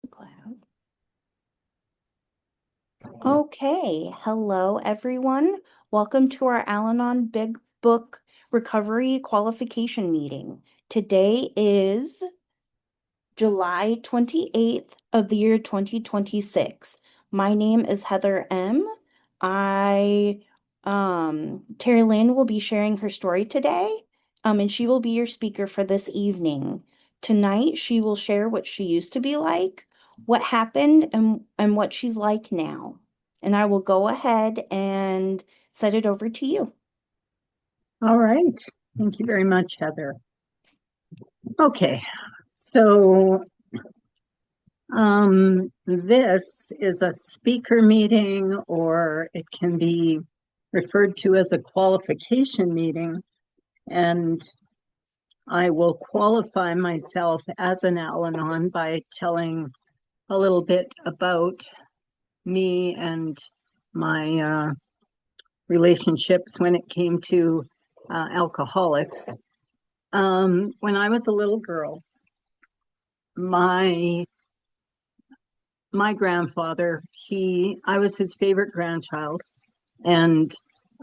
Cloud. Okay, hello everyone. Welcome to our Al-Anon Big Book Recovery Qualification meeting. Today is July 28th of the year 2026. My name is Heather M. Terry Lynn will be sharing her story today, and she will be your speaker for this evening. Tonight, she will share what she used to be like, what happened, and what she's like now. And I will go ahead and set it over to you. All right. Thank you very much, Heather. Okay, so this is a speaker meeting, or it can be referred to as a qualification meeting, and I will qualify myself as an Al-Anon by telling a little bit about me and my relationships when it came to alcoholics. When I was a little girl, my grandfather, I was his favorite grandchild, and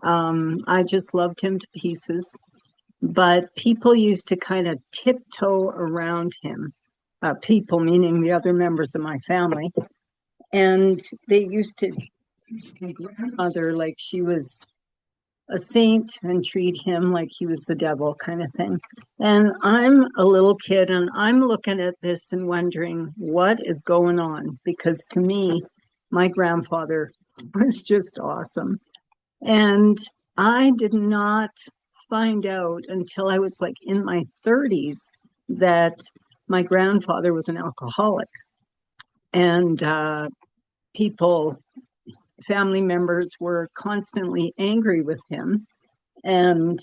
I just loved him to pieces. But people used to kind of tiptoe around him, people meaning the other members of my family, and they used to my grandmother like she was a saint and treat him like he was the devil, kind of thing. And I'm a little kid and I'm looking at this and wondering what is going on, because to me, my grandfather was just awesome. And I did not find out until I was like in my 30s that my grandfather was an alcoholic. And people, family members were constantly angry with him and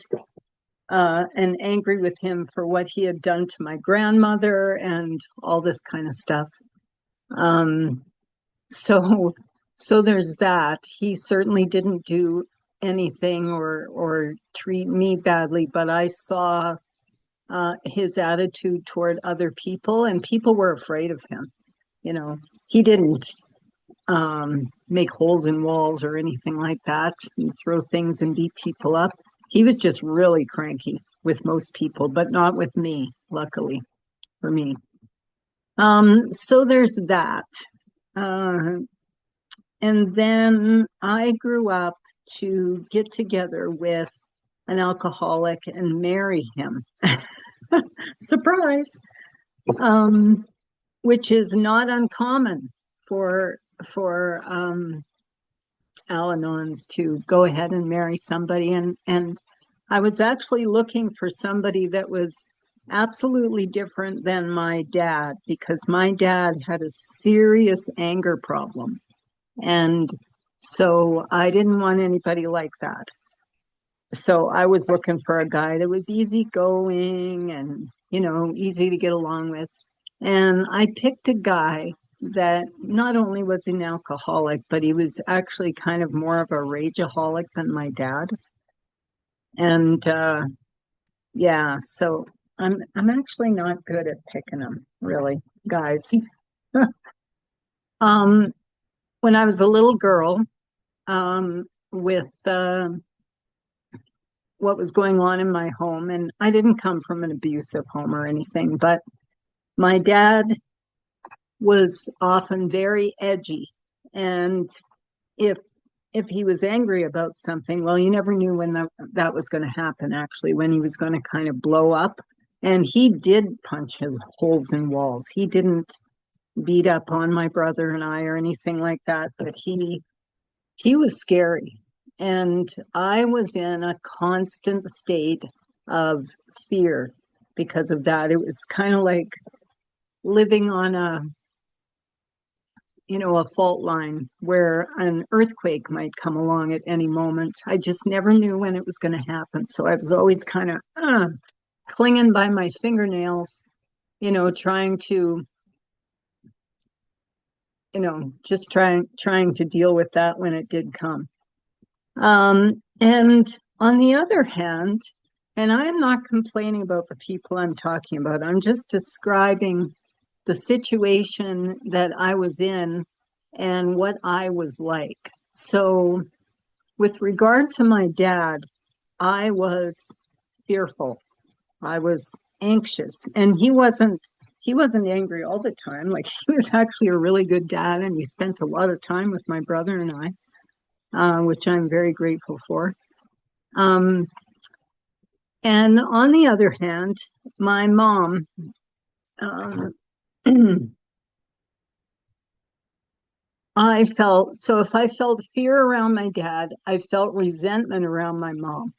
angry with him for what he had done to my grandmother and all this kind of stuff. Um, so so there's that. He certainly didn't do anything or treat me badly, but I saw his attitude toward other people, and people were afraid of him. You know, he didn't make holes in walls or anything like that and throw things and beat people up. He was just really cranky with most people, but not with me, luckily for me. So there's that. Uh, and then I grew up to get together with an alcoholic and marry him. Surprise. Which is not uncommon for Al-Anons to go ahead and marry somebody. And I was actually looking for somebody that was absolutely different than my dad, because my dad had a serious anger problem. And so I didn't want anybody like that. So I was looking for a guy that was easygoing and, easy to get along with. And I picked a guy that not only was an alcoholic, but he was actually kind of more of a rageaholic than my dad. And yeah, so I'm actually not good at picking them, really, guys. um, when I was a little girl, with what was going on in my home, and I didn't come from an abusive home or anything, but my dad was often very edgy, and if he was angry about something, well, you never knew when that was going to happen, actually, when he was going to kind of blow up. And he did punch his holes in walls. He didn't beat up on my brother and I or anything like that, but he was scary. And I was in a constant state of fear because of that. It was kind of like living on a fault line where an earthquake might come along at any moment. I just never knew when it was going to happen. So I was always kind of clinging by my fingernails, trying to, just trying to deal with that when it did come. And on the other hand, and I'm not complaining about the people I'm talking about, I'm just describing the situation that I was in and what I was like. So, with regard to my dad, I was fearful. I was anxious, and he wasn't angry all the time. Like he was actually a really good dad, and he spent a lot of time with my brother and I, which I'm very grateful for. Um, and on the other hand, my mom, um, I felt so if I felt fear around my dad, I felt resentment around my mom.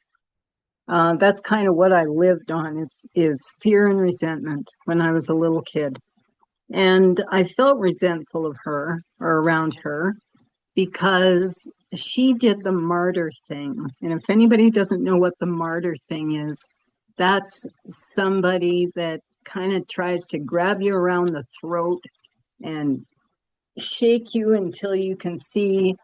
That's kind of what I lived on is fear and resentment when I was a little kid. And I felt resentful of her or around her because she did the martyr thing. And if anybody doesn't know what the martyr thing is, that's somebody that kind of tries to grab you around the throat and shake you until you can see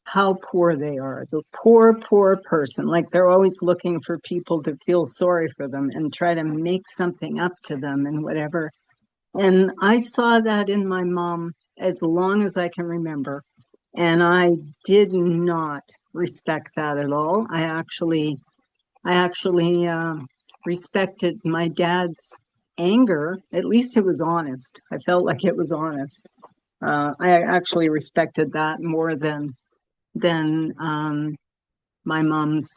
how poor they are. The poor, poor person. Like they're always looking for people to feel sorry for them and try to make something up to them and whatever. And I saw that in my mom as long as I can remember. And I did not respect that at all. I actually respected my dad's anger. At least it was honest. I felt like it was honest. I actually respected that more than my mom's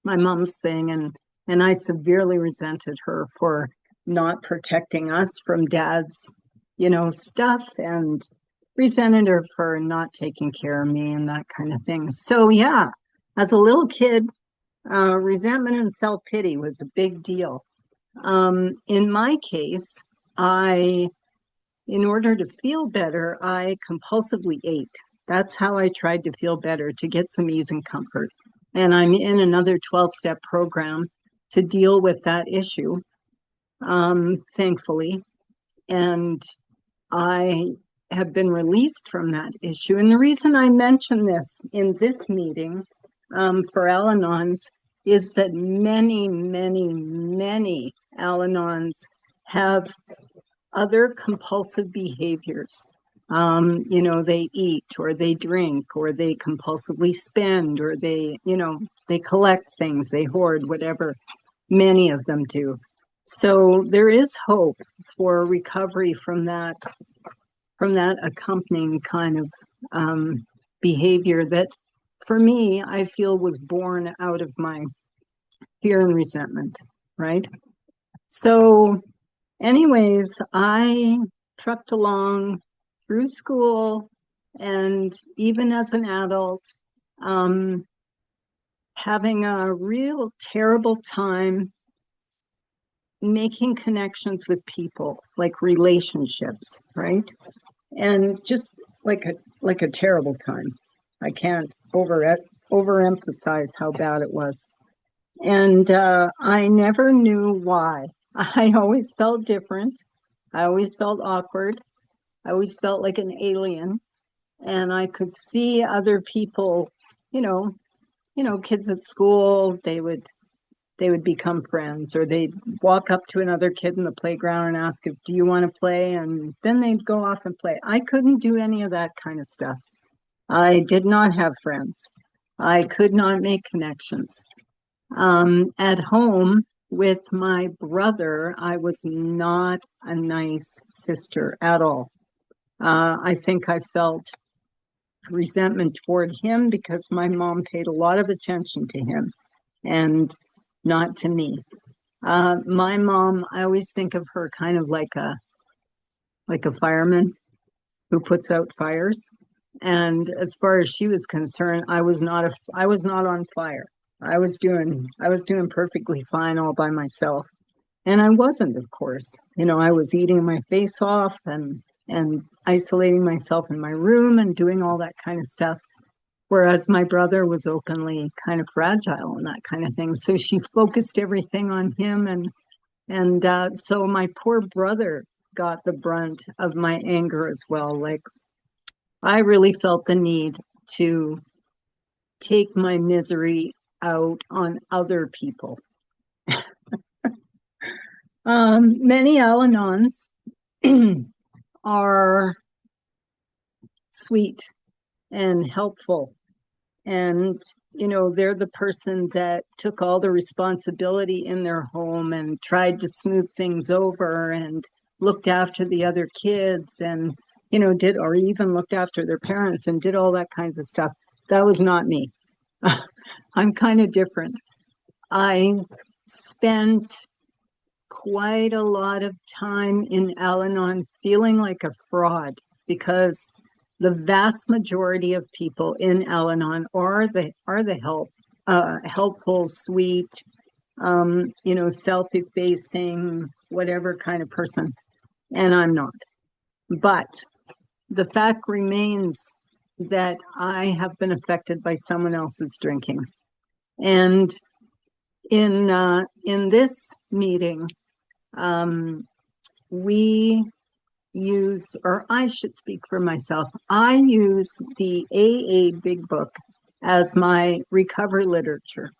my mom's thing, and I severely resented her for not protecting us from dad's, stuff, and resented her for not taking care of me and that kind of thing. So yeah, as a little kid, resentment and self-pity was a big deal. In my case, I in order to feel better, I compulsively ate. That's how I tried to feel better, to get some ease and comfort. And I'm in another 12-step program to deal with that issue, thankfully. And I have been released from that issue. And the reason I mention this in this meeting for Al-Anons is that many, many, many Al-Anons have other compulsive behaviors. They eat or they drink or they compulsively spend or they collect things, they hoard, whatever. Many of them do. So there is hope for recovery from that accompanying kind of behavior that, for me, I feel was born out of my fear and resentment, right? So anyways, I trucked along through school and even as an adult, um, having a real terrible time making connections with people, like relationships, right? And just like a terrible time. I can't overemphasize how bad it was. And I never knew why. I always felt different. I always felt awkward. I always felt like an alien. And I could see other people, you know, kids at school, they would become friends, or they'd walk up to another kid in the playground and ask if, do you want to play? And then they'd go off and play. I couldn't do any of that kind of stuff. I did not have friends. I could not make connections. At home with my brother, I was not a nice sister at all. I think I felt resentment toward him because my mom paid a lot of attention to him and not to me. My mom, I always think of her kind of like a fireman who puts out fires. And as far as she was concerned, I was not on fire. I was doing perfectly fine all by myself. And I wasn't, of course. I was eating my face off and isolating myself in my room and doing all that kind of stuff. Whereas my brother was openly kind of fragile and that kind of thing. So she focused everything on him, and so my poor brother got the brunt of my anger as well. Like I really felt the need to take my misery out on other people. Many Al-Anons are sweet and helpful. And, they're the person that took all the responsibility in their home and tried to smooth things over and looked after the other kids and, did, or even looked after their parents and did all that kinds of stuff. That was not me. I'm kind of different. I spent quite a lot of time in Al-Anon feeling like a fraud because the vast majority of people in Al-Anon are the helpful, sweet, self-effacing, whatever kind of person, and I'm not. But the fact remains that I have been affected by someone else's drinking, and in this meeting, we use, or I should speak for myself, I use the AA Big Book as my recovery literature.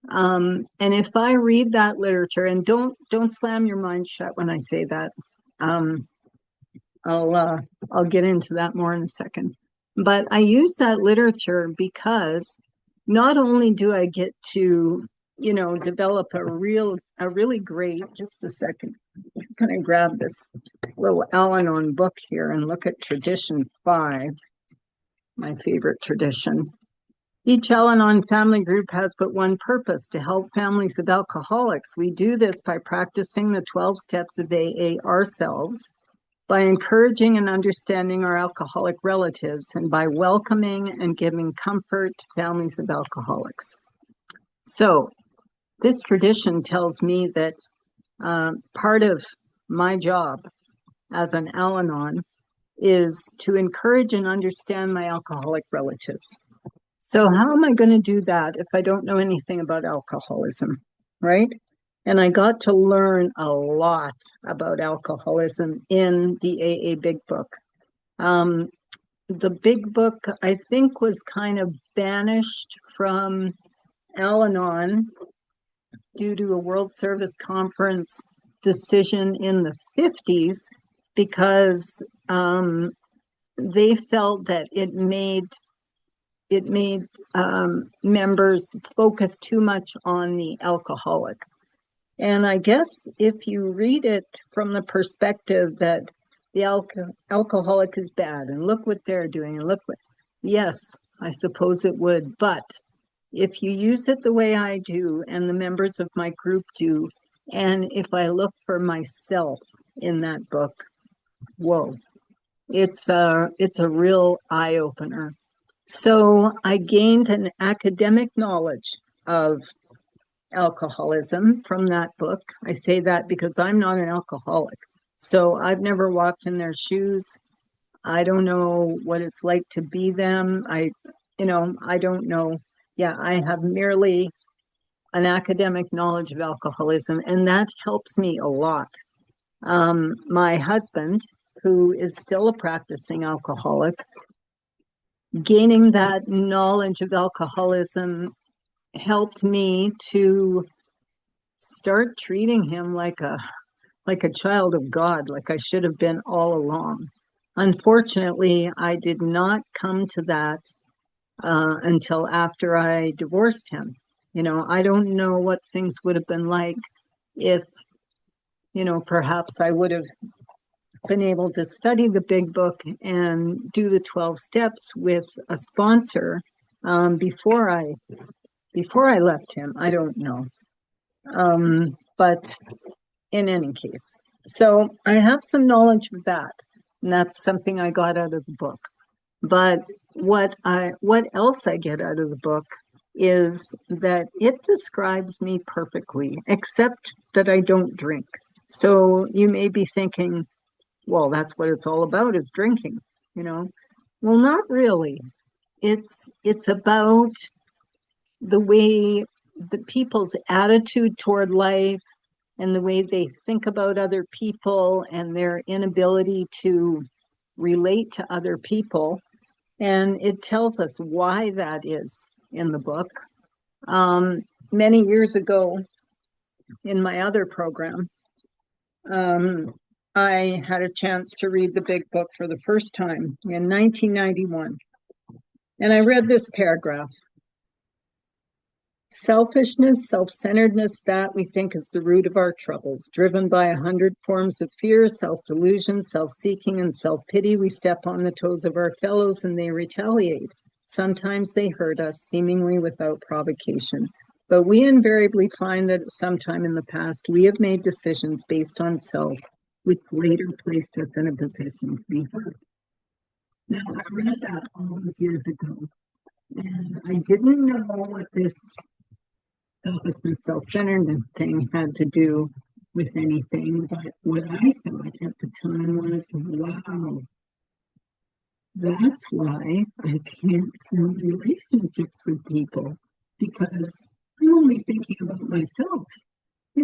And if I read that literature, and don't slam your mind shut when I say that, um, I'll get into that more in a second. But I use that literature because not only do I get to, develop a really great, just a second, I'm gonna grab this little Al-Anon book here and look at tradition 5, my favorite tradition. Each Al-Anon family group has but one purpose: to help families of alcoholics. We do this by practicing the 12 steps of AA ourselves, by encouraging and understanding our alcoholic relatives, and by welcoming and giving comfort to families of alcoholics. So this tradition tells me that part of my job as an Al-Anon is to encourage and understand my alcoholic relatives. So how am I going to do that if I don't know anything about alcoholism, right? And I got to learn a lot about alcoholism in the AA Big Book. The Big Book, I think, was kind of banished from Al-Anon due to a World Service Conference decision in the 50s because they felt that it made members focus too much on the alcoholic. And I guess if you read it from the perspective that the alcoholic is bad and look what they're doing and yes, I suppose it would. But if you use it the way I do and the members of my group do, and if I look for myself in that book, whoa, it's a real eye-opener. So I gained an academic knowledge of alcoholism from that book. I say that because I'm not an alcoholic. So I've never walked in their shoes. I don't know what it's like to be them. I don't know. Yeah, I have merely an academic knowledge of alcoholism, and that helps me a lot. My husband, who is still a practicing alcoholic, gaining that knowledge of alcoholism helped me to start treating him like a child of God, like I should have been all along. Unfortunately, I did not come to that until after I divorced him. I don't know what things would have been like if, perhaps I would have been able to study the Big Book and do the 12 steps with a sponsor before I left him. I don't know. But in any case, so I have some knowledge of that, and that's something I got out of the book. But what else I get out of the book is that it describes me perfectly, except that I don't drink. So you may be thinking, well, that's what it's all about, is drinking, Well, not really. It's about the way the people's attitude toward life and the way they think about other people and their inability to relate to other people. And it tells us why that is in the book. Many years ago, in my other program, I had a chance to read the big book for the first time in 1991. And I read this paragraph. Selfishness, self-centeredness, that we think is the root of our troubles. Driven by 100 forms of fear, self-delusion, self-seeking, and self-pity, we step on the toes of our fellows and they retaliate. Sometimes they hurt us, seemingly without provocation. But we invariably find that sometime in the past, we have made decisions based on self, which later placed us in a position to be hurt. Now, I read that all those years ago, and I didn't know what this selfishness, self-centeredness thing had to do with anything, but what I thought at the time was, wow, that's why I can't form relationships with people, because I'm only thinking about myself. I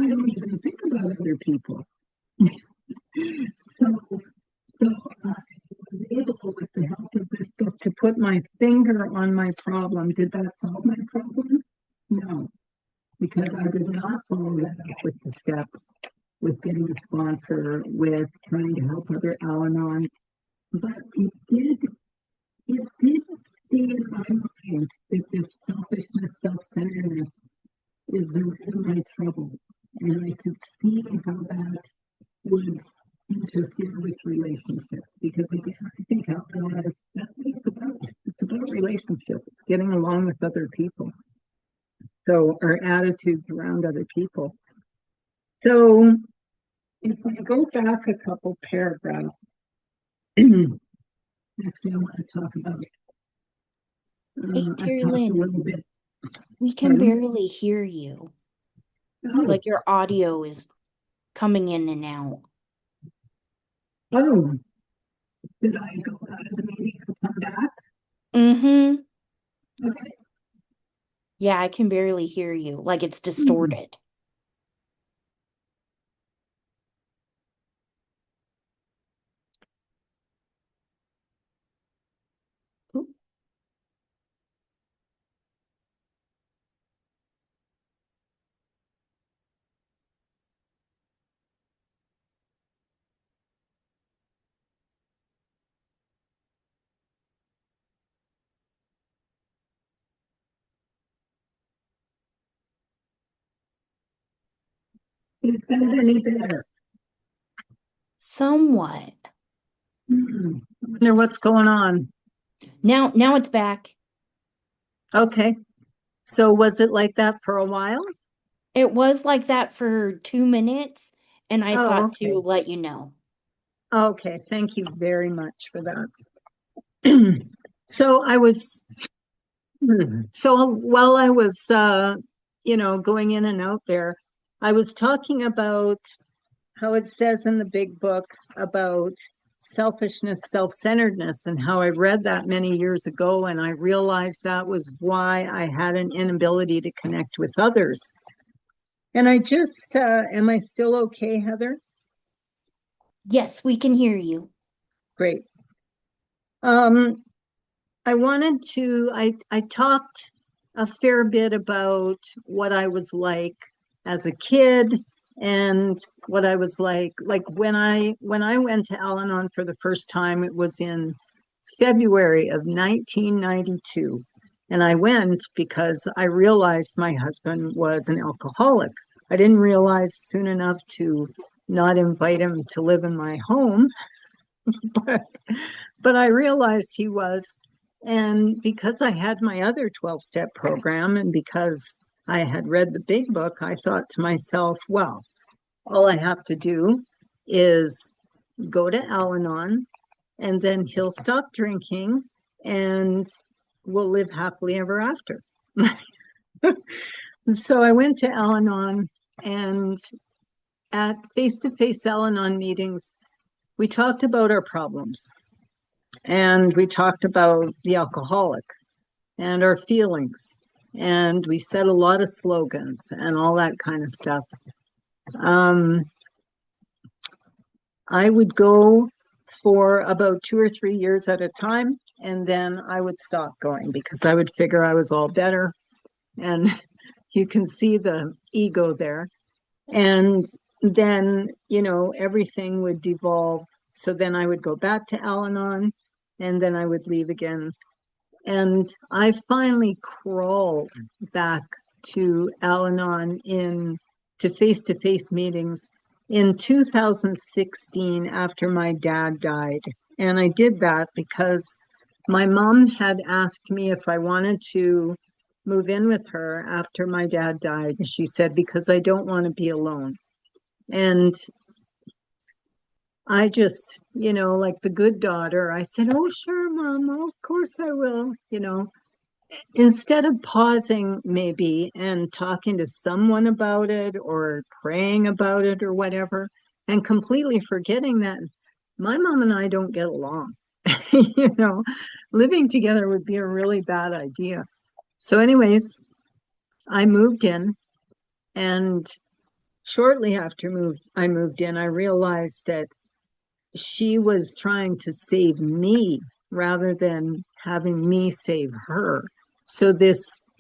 don't even think about other people. So, so I was able, with the help of this book, to put my finger on my problem. Did that solve my problem? No, because I did not follow that up with the steps, with getting a sponsor, with trying to help other Al-Anon. But it did stay in my mind that this selfishness, self-centeredness is the root of my trouble. And I could see how that would interfere with relationships. Because again, I think Al-Anon is, that's what it's about. It's about relationships, getting along with other people. So our attitudes around other people. So if I go back a couple paragraphs, actually I want to talk about, Hey, I Terry talked a Lynn, little bit. we can Pardon? barely hear you. Oh, Like your audio is coming in and out. oh, did I go out of the meeting and come back? Mm-hmm. Okay. Yeah, I can barely hear you. Like it's Hmm. distorted. Oop. Is that any better? Somewhat. I wonder what's going on. Now it's back. Okay. So was it like that for a while? It was like that for 2 minutes, and I Oh, thought okay. to let you know. Okay. Thank you very much for that. So I was, so while I was, going in and out there, I was talking about how it says in the big book about selfishness, self-centeredness, and how I read that many years ago, and I realized that was why I had an inability to connect with others. And I just, am I still okay, Heather? Yes, we can hear you. Great. Um, I talked a fair bit about what I was like as a kid and what I was like when I went to Al-Anon for the first time, it was in February of 1992. And I went because I realized my husband was an alcoholic. I didn't realize soon enough to not invite him to live in my home, but I realized he was. And because I had my other 12-step program and because I had read the big book, I thought to myself, well, all I have to do is go to Al-Anon and then he'll stop drinking and we'll live happily ever after. So I went to Al-Anon, and at face-to-face Al-Anon meetings, we talked about our problems and we talked about the alcoholic and our feelings. And we said a lot of slogans and all that kind of stuff. Um, I would go for about 2 or 3 years at a time, and then I would stop going because I would figure I was all better. And you can see the ego there. And then, everything would devolve. So then I would go back to Al-Anon and then I would leave again. And I finally crawled back to Al-Anon to face-to-face meetings in 2016 after my dad died. And I did that because my mom had asked me if I wanted to move in with her after my dad died. And she said, because I don't want to be alone. And I just, like the good daughter, I said, oh, sure, Mom, oh, of course I will, instead of pausing maybe and talking to someone about it or praying about it or whatever, and completely forgetting that my mom and I don't get along. you know, Living together would be a really bad idea. So, anyways, I moved in, and shortly after I moved in, I realized that she was trying to save me rather than having me save her. So this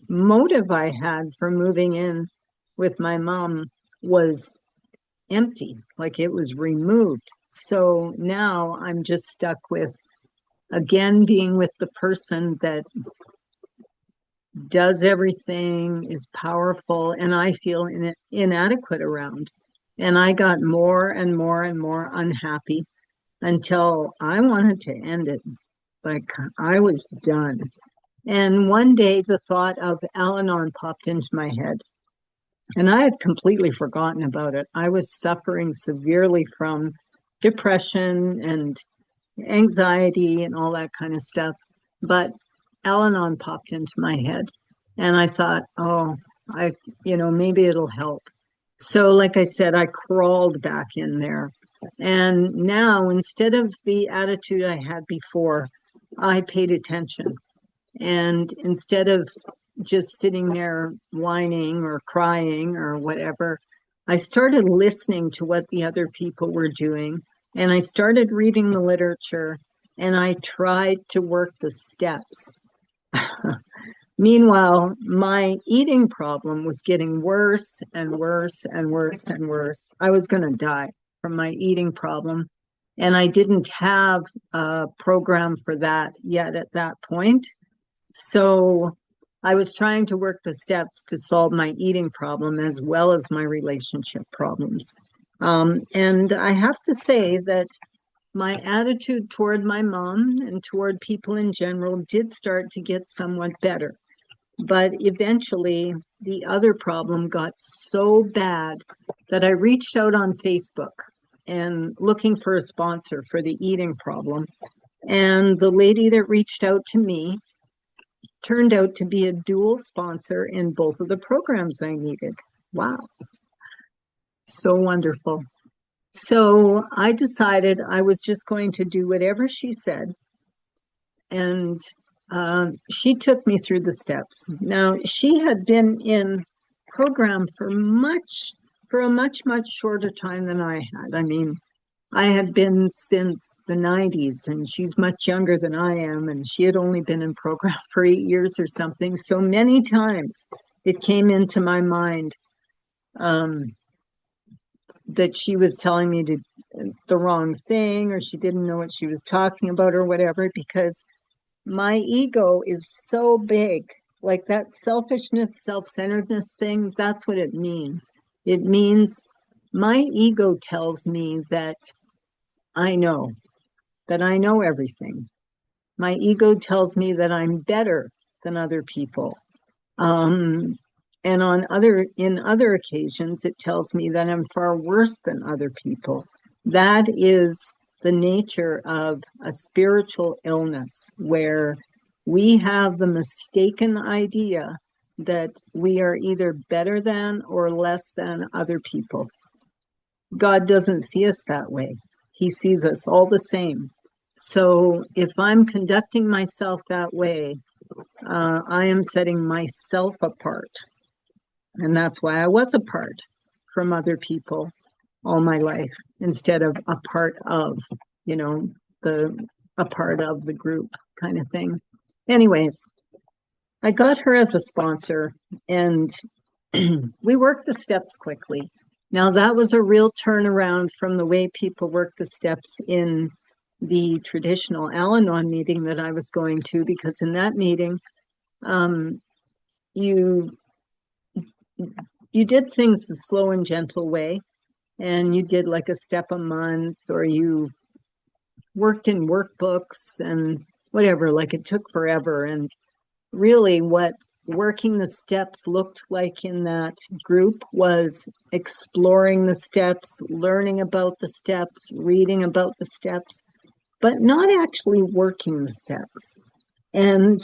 motive I had for moving in with my mom was empty, like it was removed. So now I'm just stuck with, again, being with the person that does everything, is powerful, and I feel inadequate around. And I got more and more and more unhappy until I wanted to end it. Like I was done. And one day the thought of Al Anon popped into my head, and I had completely forgotten about it. I was suffering severely from depression and anxiety and all that kind of stuff. But Al Anon popped into my head, and I thought, oh, maybe it'll help. So, like I said, I crawled back in there. And now, instead of the attitude I had before, I paid attention. And instead of just sitting there whining or crying or whatever, I started listening to what the other people were doing. And I started reading the literature and I tried to work the steps. Meanwhile, my eating problem was getting worse and worse and worse and worse. I was going to die from my eating problem. And I didn't have a program for that yet at that point. So I was trying to work the steps to solve my eating problem as well as my relationship problems. And I have to say that my attitude toward my mom and toward people in general did start to get somewhat better. But eventually, the other problem got so bad that I reached out on Facebook and looking for a sponsor for the eating problem. And the lady that reached out to me turned out to be a dual sponsor in both of the programs I needed. Wow, so wonderful. So I decided I was just going to do whatever she said. And she took me through the steps. Now, she had been in program for a much shorter time than I had. I mean, I had been since the 90s, and she's much younger than I am, and she had only been in program for 8 years or something. So many times it came into my mind that she was telling me the wrong thing, or she didn't know what she was talking about, or whatever, because my ego is so big. Like that selfishness, self-centeredness thing, that's what it means. It means my ego tells me that I know, that I know everything. My ego tells me that I'm better than other people. Um, and in other occasions, it tells me that I'm far worse than other people. That is the nature of a spiritual illness where we have the mistaken idea that we are either better than or less than other people. God doesn't see us that way. He sees us all the same. So if I'm conducting myself that way, I am setting myself apart. And that's why I was apart from other people all my life instead of a part of, you know, a part of the group kind of thing. Anyways, I got her as a sponsor and we worked the steps quickly. Now, that was a real turnaround from the way people work the steps in the traditional Al-Anon meeting that I was going to, because in that meeting, um, you you did things the slow and gentle way, and you did like a step a month, or you worked in workbooks and whatever, like it took forever. And really, what working the steps looked like in that group was exploring the steps, learning about the steps, reading about the steps, but not actually working the steps. And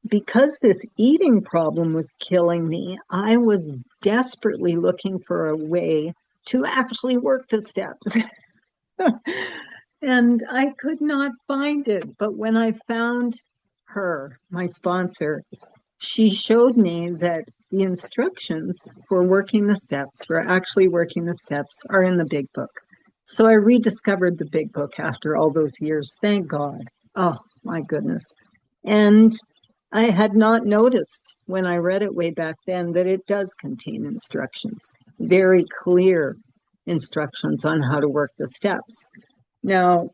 because this eating problem was killing me, I was desperately looking for a way to actually work the steps. And I could not find it. But when I found her, my sponsor, she showed me that the instructions for working the steps, for actually working the steps, are in the big book. So I rediscovered the big book after all those years. Thank God. Oh, my goodness. And I had not noticed when I read it way back then that it does contain instructions, very clear instructions on how to work the steps. Now,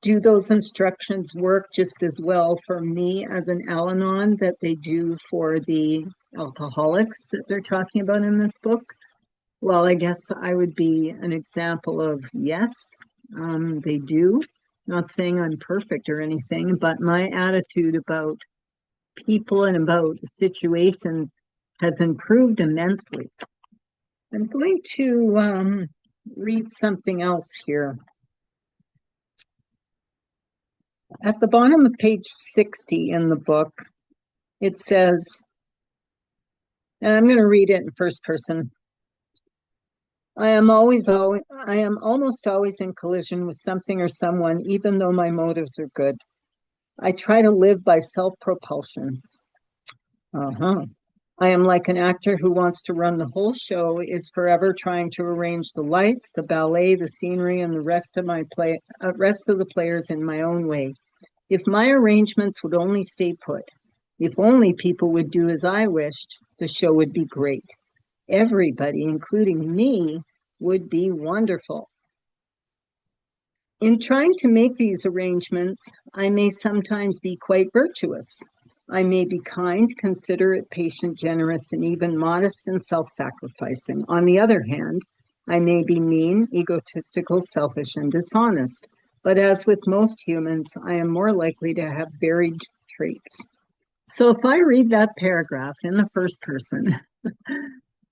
do those instructions work just as well for me as an Al-Anon that they do for the alcoholics that they're talking about in this book? Well, I guess I would be an example of yes, they do. Not saying I'm perfect or anything, but my attitude about people and about situations has improved immensely. I'm going to read something else here. At the bottom of page 60 in the book, it says, and I'm going to read it in first person. I am almost always in collision with something or someone, even though my motives are good. I try to live by self-propulsion. I am like an actor who wants to run the whole show, is forever trying to arrange the lights, the ballet, the scenery, and the rest of the players in my own way. If my arrangements would only stay put, if only people would do as I wished, the show would be great. Everybody, including me, would be wonderful. In trying to make these arrangements, I may sometimes be quite virtuous. I may be kind, considerate, patient, generous, and even modest and self-sacrificing. On the other hand, I may be mean, egotistical, selfish, and dishonest. But as with most humans, I am more likely to have varied traits. So if I read that paragraph in the first person,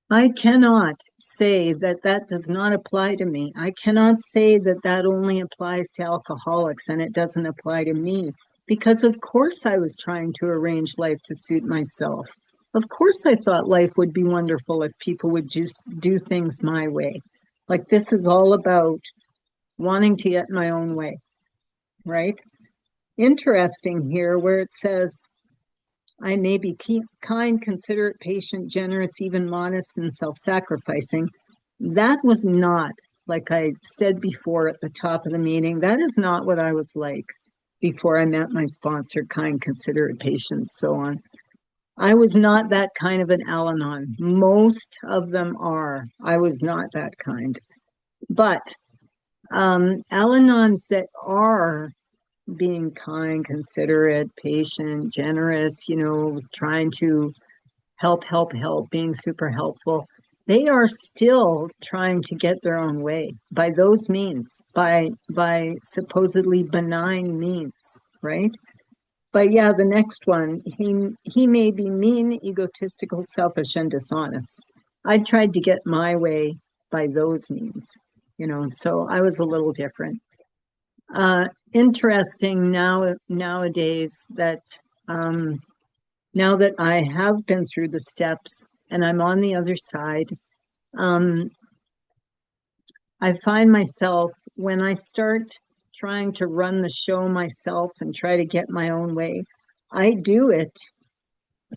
I cannot say that that does not apply to me. I cannot say that that only applies to alcoholics and it doesn't apply to me. Because of course I was trying to arrange life to suit myself. Of course I thought life would be wonderful if people would just do things my way. Like this is all about wanting to get my own way, right? Interesting here where it says, I may be kind, considerate, patient, generous, even modest, and self-sacrificing. That was not, like I said before at the top of the meeting, that is not what I was like before I met my sponsor, kind, considerate, patient, so on. I was not that kind of an Al-Anon. Most of them are. I was not that kind. But Al-Anons that are being kind, considerate, patient, generous, trying to help, being super helpful. They are still trying to get their own way by those means, by supposedly benign means, right? But yeah, the next one, he may be mean, egotistical, selfish, and dishonest. I tried to get my way by those means, so I was a little different. Interesting nowadays that now that I have been through the steps and I'm on the other side, I find myself when I start trying to run the show myself and try to get my own way, I do it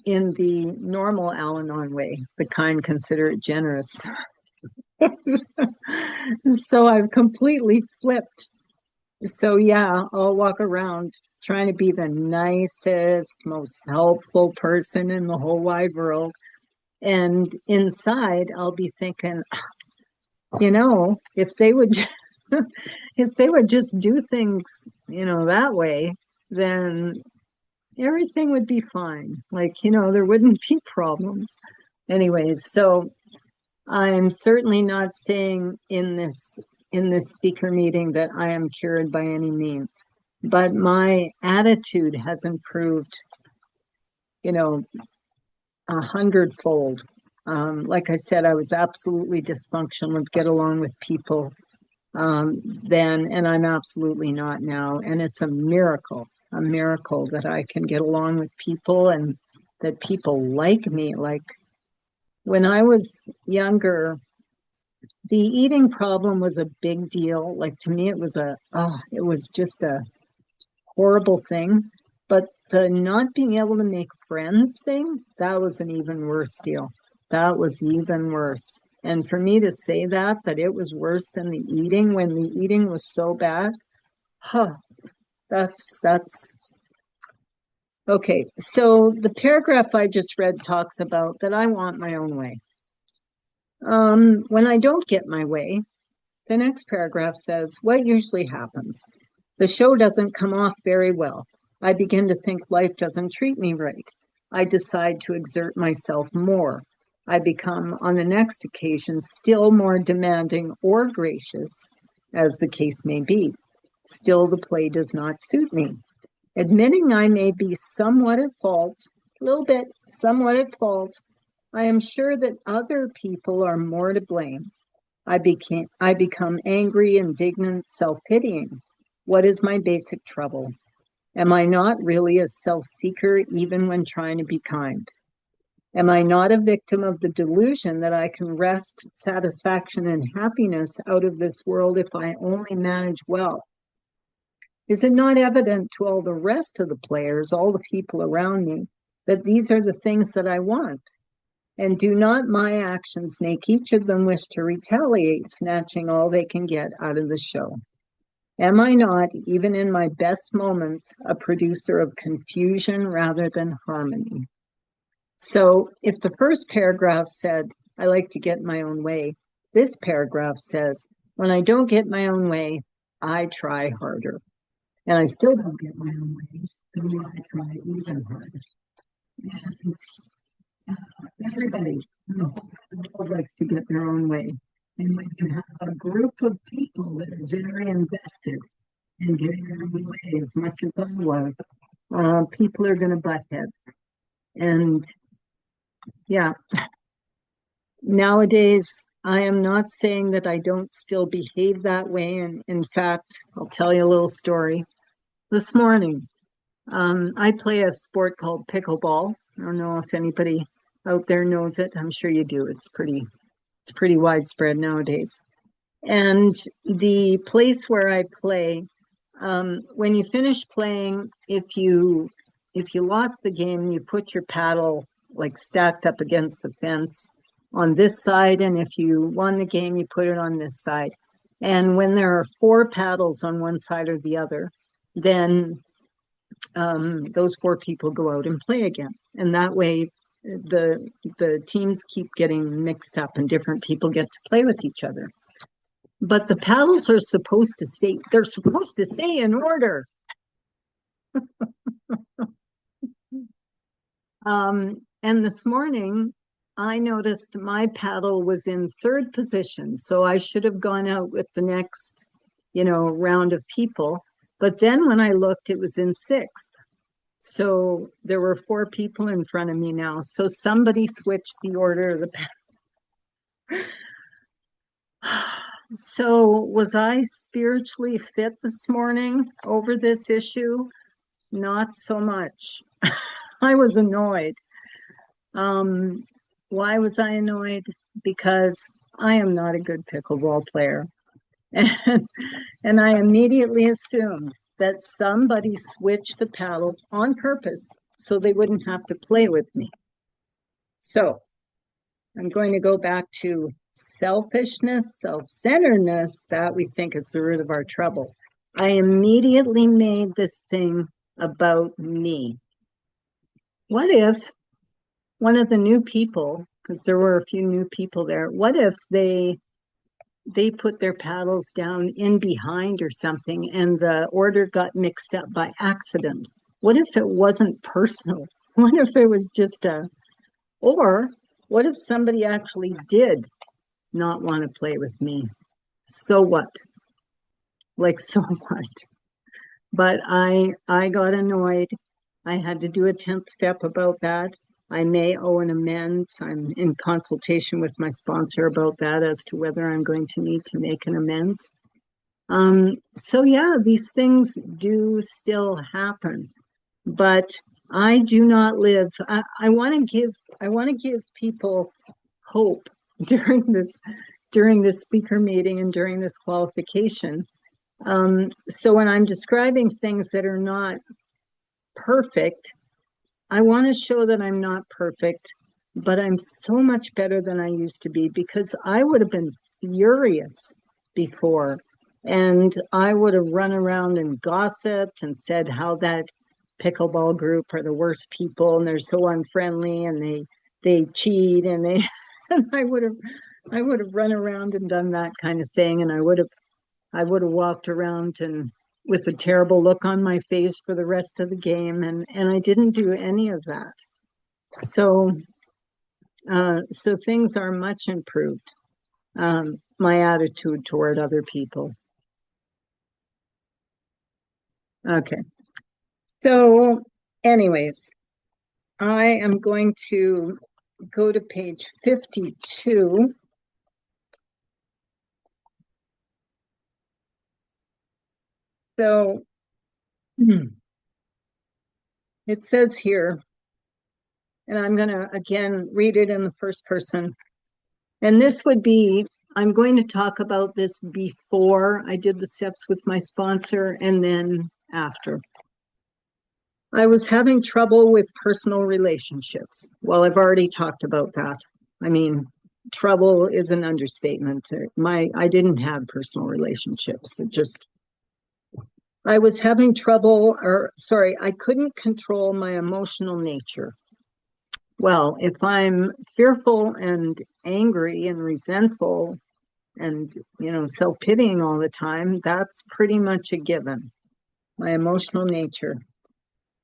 in the normal Al-Anon way, the kind, considerate, generous. So I've completely flipped. So yeah, I'll walk around trying to be the nicest, most helpful person in the whole wide world. And inside, I'll be thinking, if they would if they would just do things, that way, then everything would be fine. Like, there wouldn't be problems. Anyways, so I'm certainly not saying in this speaker meeting that I am cured by any means, but my attitude has improved, you know, 100-fold. Like I said, I was absolutely dysfunctional, would get along with people then, and I'm absolutely not now. And it's a miracle that I can get along with people and that people like me. Like when I was younger, the eating problem was a big deal. Like to me, it was just a horrible thing. But the not being able to make friends thing, that was an even worse deal. That was even worse. And for me to say that it was worse than the eating when the eating was so bad, huh, that's okay. So the paragraph I just read talks about that I want my own way. When I don't get my way, the next paragraph says, what usually happens? The show doesn't come off very well. I begin to think life doesn't treat me right. I decide to exert myself more. I become, on the next occasion, still more demanding or gracious, as the case may be. Still, the play does not suit me. Admitting I may be somewhat at fault, a little bit, somewhat at fault, I am sure that other people are more to blame. I become angry, indignant, self-pitying. What is my basic trouble? Am I not really a self-seeker even when trying to be kind? Am I not a victim of the delusion that I can wrest satisfaction and happiness out of this world if I only manage well? Is it not evident to all the rest of the players, all the people around me, that these are the things that I want? And do not my actions make each of them wish to retaliate, snatching all they can get out of the show? Am I not, even in my best moments, a producer of confusion rather than harmony? So if the first paragraph said, I like to get my own way, this paragraph says, when I don't get my own way, I try harder. And I still don't get my own way, so I try even harder. And everybody likes to get their own way. And when you have a group of people that are very invested in getting their own way as much as I was, people are going to butt heads. And yeah, nowadays, I am not saying that I don't still behave that way. And in fact, I'll tell you a little story. This morning, I play a sport called pickleball. I don't know if anybody out there knows it. I'm sure you do. It's pretty widespread nowadays. And the place where I play, when you finish playing, if you lost the game, you put your paddle like stacked up against the fence on this side, and if you won the game, you put it on this side. And when there are 4 paddles on one side or the other, then those 4 people go out and play again. And that way, the teams keep getting mixed up and different people get to play with each other. But the paddles are they're supposed to stay in order. And this morning, I noticed my paddle was in 3rd position, so I should have gone out with the next, round of people. But then when I looked, it was in 6th. So there were 4 people in front of me now. So somebody switched the order of the paddle. So was I spiritually fit this morning over this issue? Not so much. I was annoyed. Why was I annoyed? Because I am not a good pickleball player. And I immediately assumed that somebody switched the paddles on purpose so they wouldn't have to play with me. So I'm going to go back to selfishness, self-centeredness, that we think is the root of our trouble. I immediately made this thing about me. What if one of the new people because there were a few new people there. What if they put their paddles down in behind or something and the order got mixed up by accident? What if it wasn't personal? What if it was just or what if somebody actually did not want to play with me? So what? Like, so what? But I got annoyed. I had to do a 10th step about that. I may owe an amends. I'm in consultation with my sponsor about that as to whether I'm going to need to make an amends. So yeah, these things do still happen, but I do not live. I want to give people hope during this speaker meeting and during this qualification. So when I'm describing things that are not perfect, I want to show that I'm not perfect, but I'm so much better than I used to be because I would have been furious before. And I would have run around and gossiped and said how that pickleball group are the worst people and they're so unfriendly and they cheat and they and I would have run around and done that kind of thing, and I would have walked around and with a terrible look on my face for the rest of the game, and I didn't do any of that. So so things are much improved. My attitude toward other people. Okay. So anyways, I am going to go to page 52. So it says here, and I'm going to again read it in the first person. And this would be, I'm going to talk about this before I did the steps with my sponsor and then after. I was having trouble with personal relationships. Well, I've already talked about that. I mean, trouble is an understatement. I didn't have personal relationships. I was having trouble, or sorry, I couldn't control my emotional nature. Well, if I'm fearful and angry and resentful and, self-pitying all the time, that's pretty much a given. My emotional nature.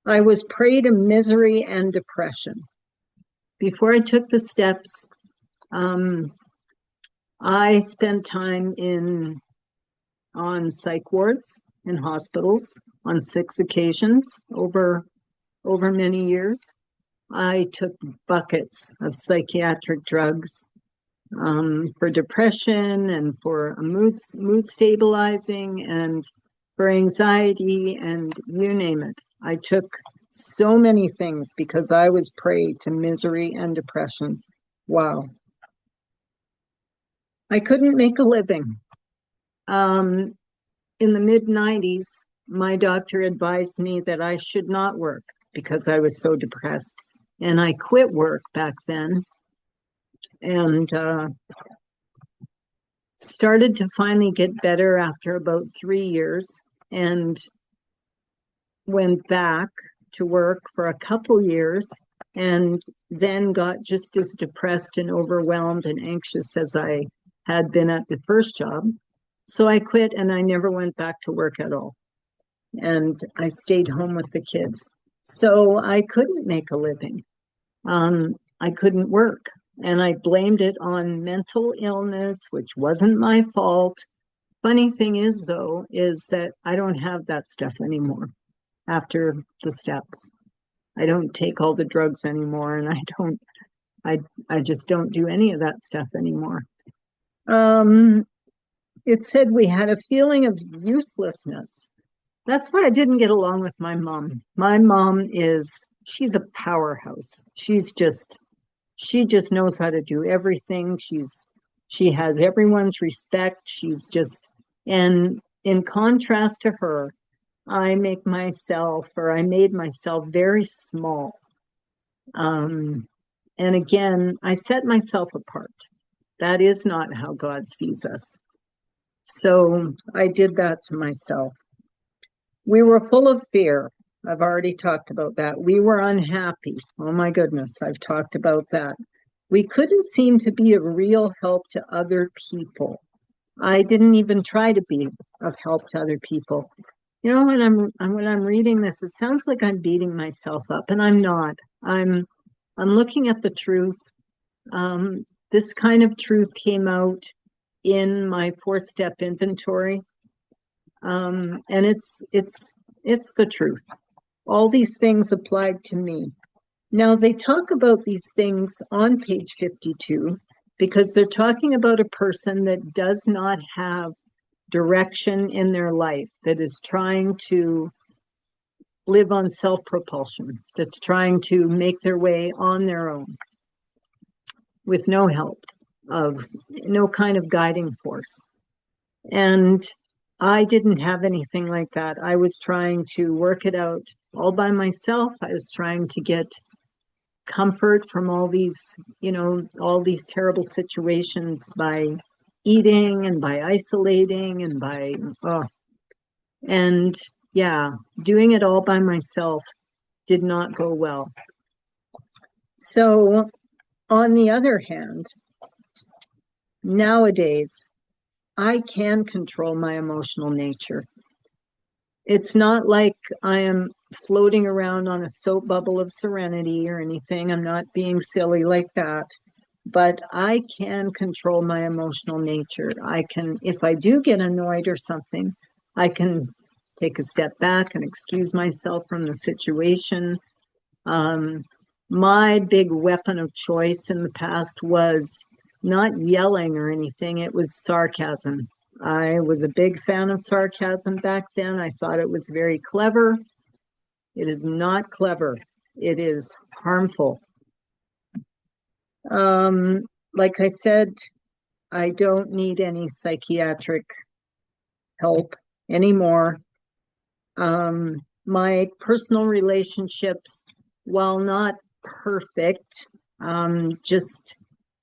I was prey to misery and depression. Before I took the steps, I spent time on psych wards in hospitals on 6 occasions over many years. I took buckets of psychiatric drugs for depression and for mood stabilizing and for anxiety and you name it. I took so many things because I was prey to misery and depression. Wow. I couldn't make a living. In the mid-90s, my doctor advised me that I should not work because I was so depressed. And I quit work back then and started to finally get better after about 3 years and went back to work for a couple years and then got just as depressed and overwhelmed and anxious as I had been at the first job. So I quit and I never went back to work at all. And I stayed home with the kids. So I couldn't make a living. I couldn't work. And I blamed it on mental illness, which wasn't my fault. Funny thing is, though, is that I don't have that stuff anymore after the steps. I don't take all the drugs anymore, and I just don't do any of that stuff anymore. It said we had a feeling of uselessness. That's why I didn't get along with my mom. My mom she's a powerhouse. She just knows how to do everything. She has everyone's respect. And in contrast to her, I made myself very small. And again, I set myself apart. That is not how God sees us. So I did that to myself. We were full of fear. I've already talked about that. We were unhappy. Oh my goodness, I've talked about that. We couldn't seem to be of real help to other people. I didn't even try to be of help to other people. You know, when I'm reading this, it sounds like I'm beating myself up, and I'm not. I'm looking at the truth. This kind of truth came out in my 4-step inventory, and it's the truth. All these things applied to me. Now they talk about these things on page 52 because they're talking about a person that does not have direction in their life, that is trying to live on self-propulsion, that's trying to make their way on their own with no help of no kind of guiding force. And I didn't have anything like that. I was trying to work it out all by myself. I was trying to get comfort from all these, all these terrible situations by eating and by isolating and by, and yeah, doing it all by myself did not go well. So, on the other hand, nowadays, I can control my emotional nature. It's not like I am floating around on a soap bubble of serenity or anything. I'm not being silly like that. But I can control my emotional nature. I can, if I do get annoyed or something, I can take a step back and excuse myself from the situation. My big weapon of choice in the past was not yelling or anything, it was sarcasm. I was a big fan of sarcasm back then. I thought it was very clever. It is not clever. It is harmful. Like I said, I don't need any psychiatric help anymore. My personal relationships, while not perfect, just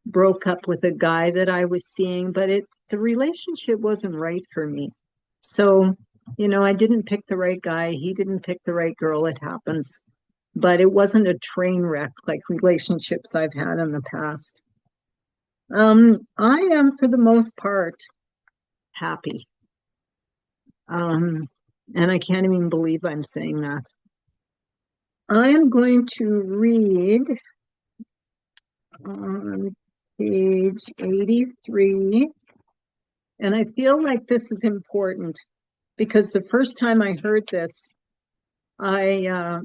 broke up with a guy that I was seeing, but the relationship wasn't right for me. So, I didn't pick the right guy. He didn't pick the right girl. It happens. But it wasn't a train wreck like relationships I've had in the past. I am, for the most part, happy. And I can't even believe I'm saying that. I am going to read on page 83, and I feel like this is important because the first time I heard this, I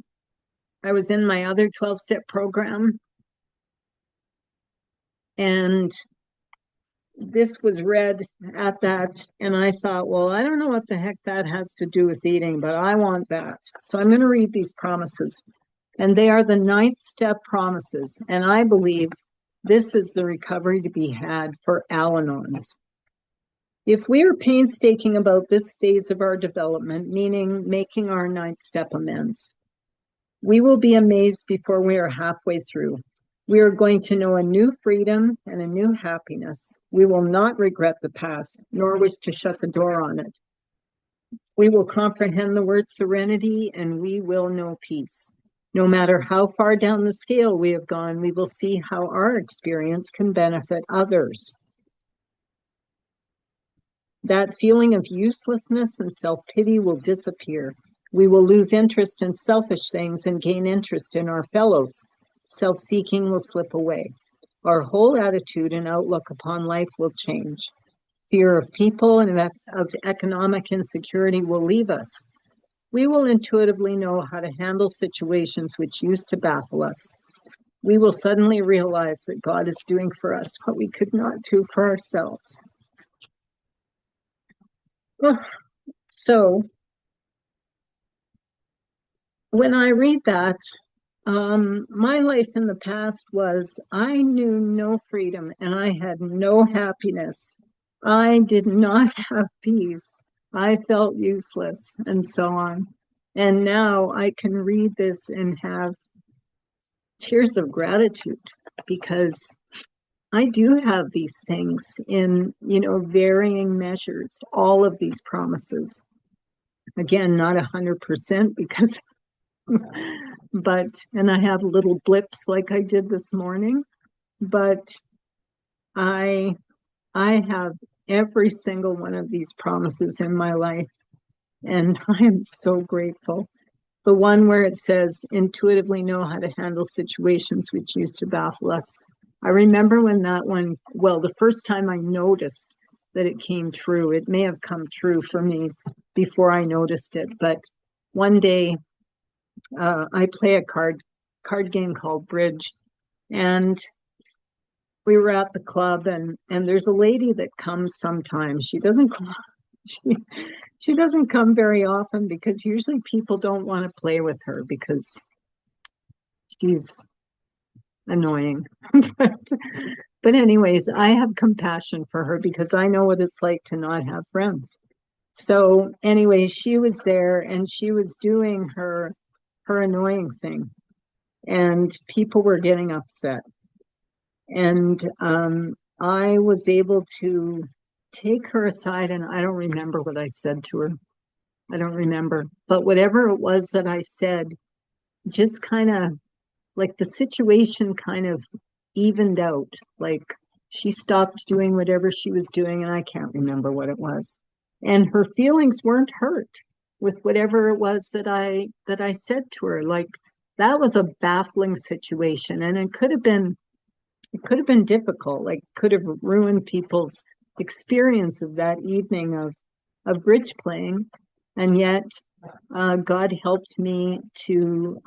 was in my other 12-step program, and this was read at that, and I thought, well, I don't know what the heck that has to do with eating, but I want that. So I'm going to read these promises. And they are the 9th step promises. And I believe this is the recovery to be had for Al-Anons. If we are painstaking about this phase of our development, meaning making our 9th step amends, we will be amazed before we are halfway through. We are going to know a new freedom and a new happiness. We will not regret the past, nor wish to shut the door on it. We will comprehend the word serenity, and we will know peace. No matter how far down the scale we have gone, we will see how our experience can benefit others. That feeling of uselessness and self-pity will disappear. We will lose interest in selfish things and gain interest in our fellows. Self-seeking will slip away. Our whole attitude and outlook upon life will change. Fear of people and of economic insecurity will leave us. We will intuitively know how to handle situations which used to baffle us. We will suddenly realize that God is doing for us what we could not do for ourselves. So, when I read that, my life in the past was I knew no freedom and I had no happiness. I did not have peace. I felt useless and so on. And now I can read this and have tears of gratitude because I do have these things in, varying measures, all of these promises. Again, not 100% because and I have little blips like I did this morning, but I I have every single one of these promises in my life, and I am so grateful. The one where it says, intuitively know how to handle situations which used to baffle us. I remember when that one, well, the first time I noticed that it came true, it may have come true for me before I noticed it, but one day I play a card game called Bridge, and we were at the club, and there's a lady that comes sometimes. She, she doesn't come very often because usually people don't want to play with her because she's annoying. but but anyways, I have compassion for her because I know what it's like to not have friends. So anyway, she was there and she was doing her annoying thing, and people were getting upset. And I was able to take her aside, and I don't remember what I said to her. I don't remember. But whatever it was that I said, just kind of like the situation kind of evened out. Like she stopped doing whatever she was doing, and I can't remember what it was. And her feelings weren't hurt with whatever it was that I said to her. Like that was a baffling situation, and it could have been difficult, like could have ruined people's experience of that evening of bridge playing. And yet God helped me to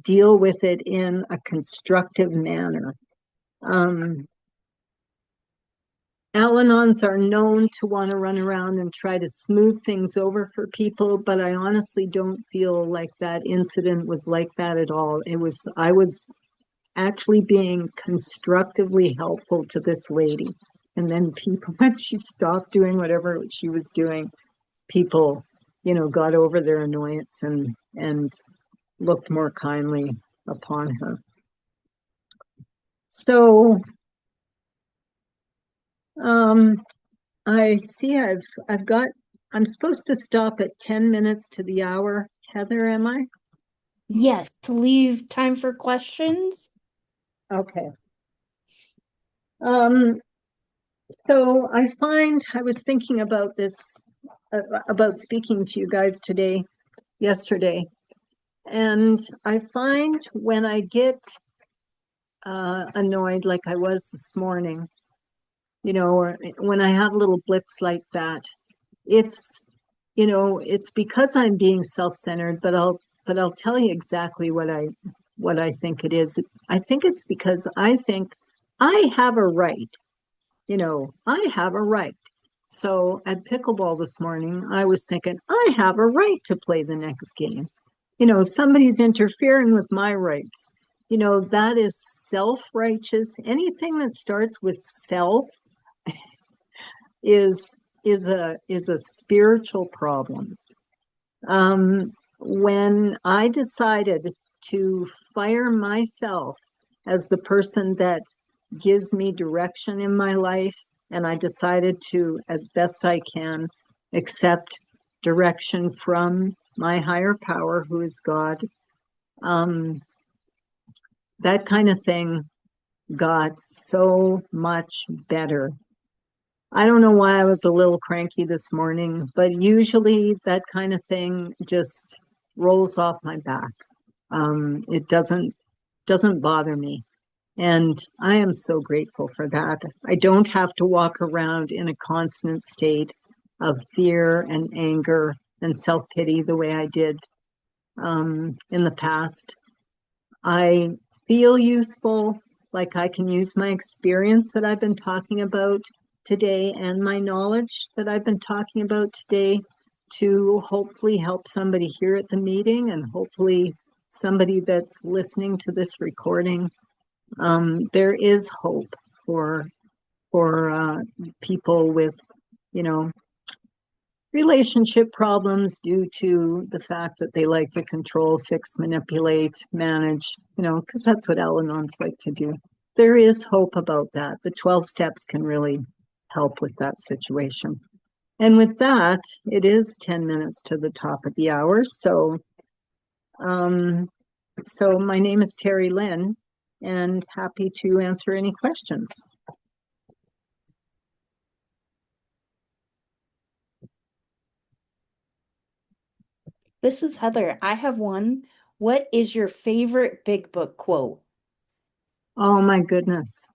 deal with it in a constructive manner. um, Al-Anons are known to want to run around and try to smooth things over for people, but I honestly don't feel like that incident was like that at all. I was actually being constructively helpful to this lady. And then people, when she stopped doing whatever she was doing, people, got over their annoyance and looked more kindly upon her. So um, I see I'm supposed to stop at 10 minutes to the hour. Heather, am I? Yes, to leave time for questions. Okay. Um, so I was thinking about this, about speaking to you guys yesterday, and I find when I get annoyed like I was this morning, or when I have little blips like that, it's, it's because I'm being self-centered, but I'll tell you exactly what I think it is. I think it's because I think I have a right, I have a right. So at pickleball this morning, I was thinking, I have a right to play the next game. Somebody's interfering with my rights. That is self-righteous. Anything that starts with self is is a spiritual problem. When I decided to fire myself as the person that gives me direction in my life, and I decided to, as best I can, accept direction from my higher power, who is God, um, that kind of thing got so much better. I don't know why I was a little cranky this morning, but usually that kind of thing just rolls off my back. It doesn't bother me. And I am so grateful for that. I don't have to walk around in a constant state of fear and anger and self-pity the way I did in the past. I feel useful, like I can use my experience that I've been talking about today and my knowledge that I've been talking about today to hopefully help somebody here at the meeting and hopefully somebody that's listening to this recording. There is hope for people with, you know, relationship problems due to the fact that they like to control, fix, manipulate, manage, because that's what Al-Anons like to do. There is hope about that. The 12 steps can really help with that situation. And with that, it is 10 minutes to the top of the hour. So my name is Terry Lynn, and happy to answer any questions. This is Heather. I have one. What is your favorite Big Book quote? Oh my goodness.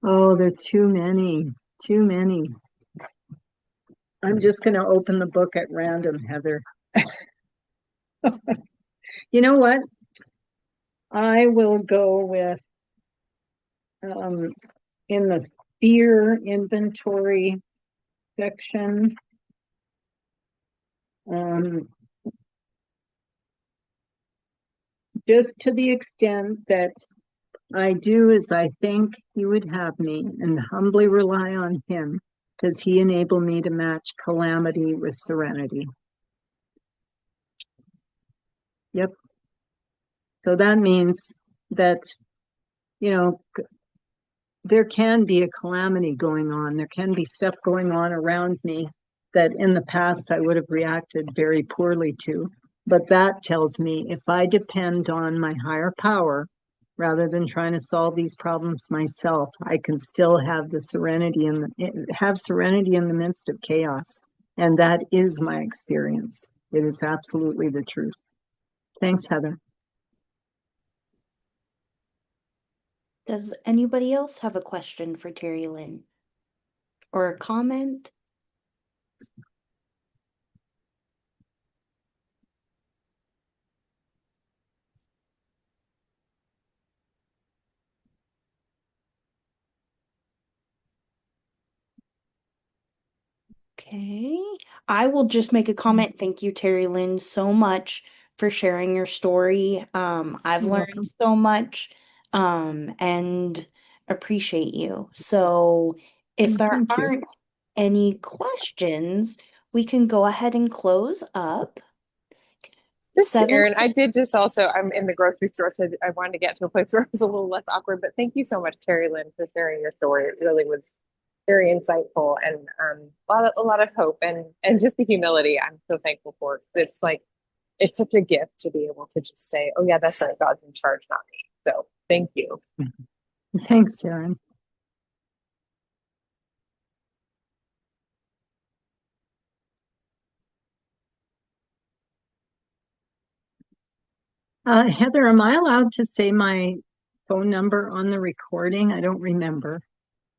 Oh, there are too many, too many. I'm just going to open the book at random, Heather. You know what? I will go with in the fear inventory section. Um, just to the extent that I do as I think he would have me and humbly rely on him. Does he enable me to match calamity with serenity? Yep. So that means that, you know, there can be a calamity going on. There can be stuff going on around me that in the past I would have reacted very poorly to. But that tells me if I depend on my higher power, rather than trying to solve these problems myself, I can still have the serenity and have serenity in the midst of chaos. And that is my experience. It is absolutely the truth. Thanks, Heather. Does anybody else have a question for Terry Lynn or a comment? Okay. I will just make a comment. Thank you, Terry Lynn, so much for sharing your story. I've You're learned welcome. so much, and appreciate you. So if there Thank you. aren't any questions, we can go ahead and close up. This is Seven. Erin. I did just also, I'm in the grocery store, so I wanted to get to a place where it was a little less awkward. But thank you so much, Terry Lynn, for sharing your story. It really was very insightful and a lot of hope and just the humility I'm so thankful for. It's like, it's such a gift to be able to just say, oh, yeah, that's right. God's in charge, not me. So thank you. Thanks, Sharon. Heather, am I allowed to say my phone number on the recording? I don't remember.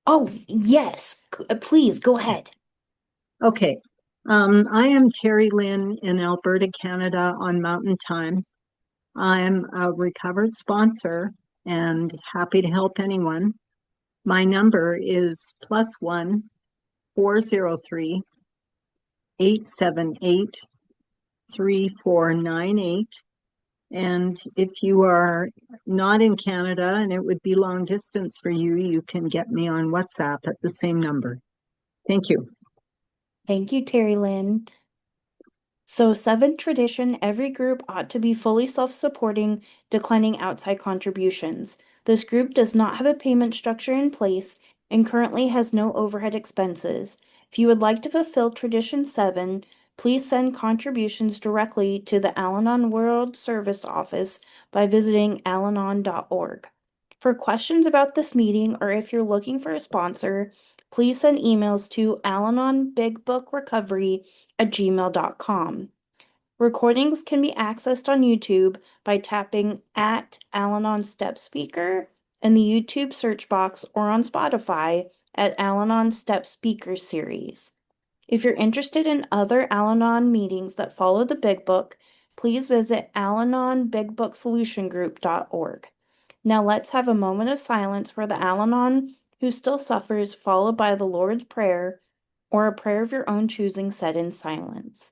Oh, yes. Please go ahead. Okay. I am Terry Lynn in Alberta, Canada on Mountain Time. I'm a recovered sponsor and happy to help anyone. My number is +1 403 878 3498. And if you are not in Canada and it would be long distance for you, you can get me on WhatsApp at the same number. Thank you. Thank you, Terry Lynn. So, seventh tradition, every group ought to be fully self-supporting, declining outside contributions. This group does not have a payment structure in place and currently has no overhead expenses. If you would like to fulfill tradition 7, please send contributions directly to the Al-Anon World Service Office by visiting alanon.org. For questions about this meeting or if you're looking for a sponsor, please send emails to alanonbigbookrecovery@gmail.com. Recordings can be accessed on YouTube by tapping at Al-Anon Step Speaker in the YouTube search box or on Spotify at Al-Anon Step Speaker Series. If you're interested in other Al-Anon meetings that follow the Big Book, please visit alanonbigbooksolutiongroup.org. Now let's have a moment of silence for the Al-Anon who still suffers, followed by the Lord's Prayer or a prayer of your own choosing said in silence.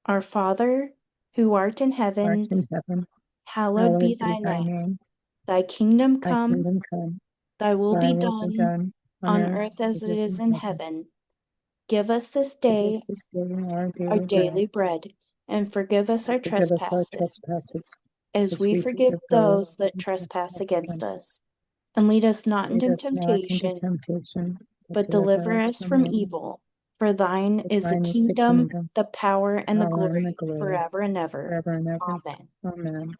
Our Father, who art in Art heaven, in heaven, hallowed be hallowed be thy thy name. name. Thy kingdom Thy come, kingdom come, thy will thy be will be done done on on earth earth as as it it is is in in heaven. heaven. Give us this Give day us this day our our daily bread, daily bread, and forgive us and our forgive us our trespasses, trespasses, as as we we forgive forgive those those that who trespass trespass against against us. us. And lead us not Lead into us not into temptation, temptation, but but deliver deliver us us from from evil. evil. For thine For is the thine is the kingdom, kingdom, the power, and the power, and the glory, glory, forever and ever. forever and ever. Amen. Amen.